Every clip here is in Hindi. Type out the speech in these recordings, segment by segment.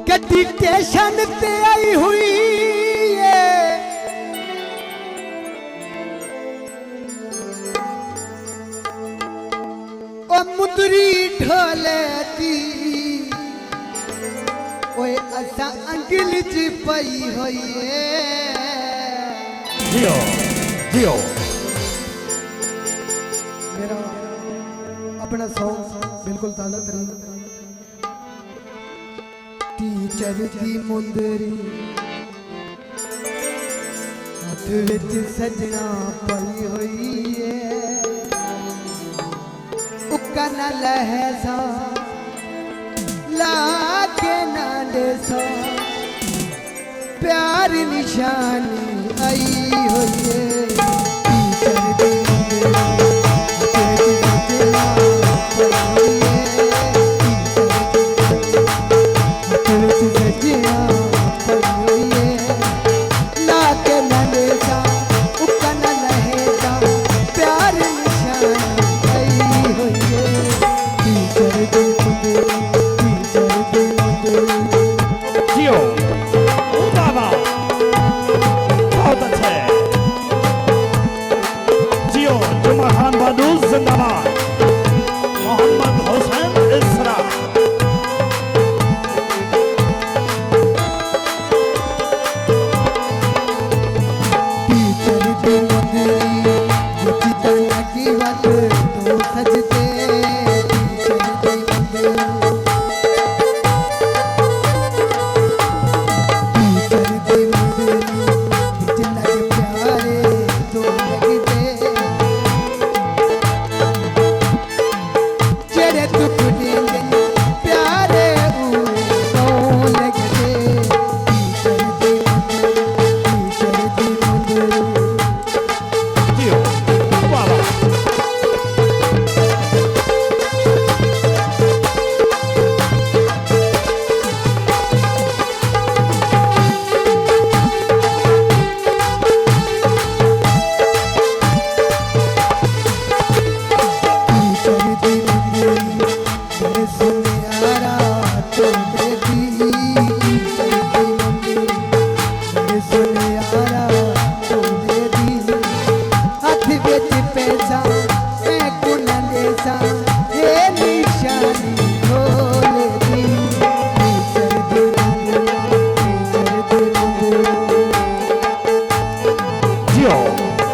गड्डी स्टेशन ते आई हुई है ओ मुंदरी ढोले दी ओए असा अंगल च पई हुई है। जियो जियो मेरा अपना सॉन्ग बिल्कुल ताजा तरीन टीचर दी मुंदरी हाथ विच सजना पई हुई है उक्का न लहसा लाके न देसा प्यार निशानी आई हुई है। टीचर दी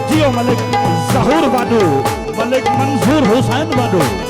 जियो मलिक ज़हूर वाडू मलिक मंसूर हुसैन वाडू।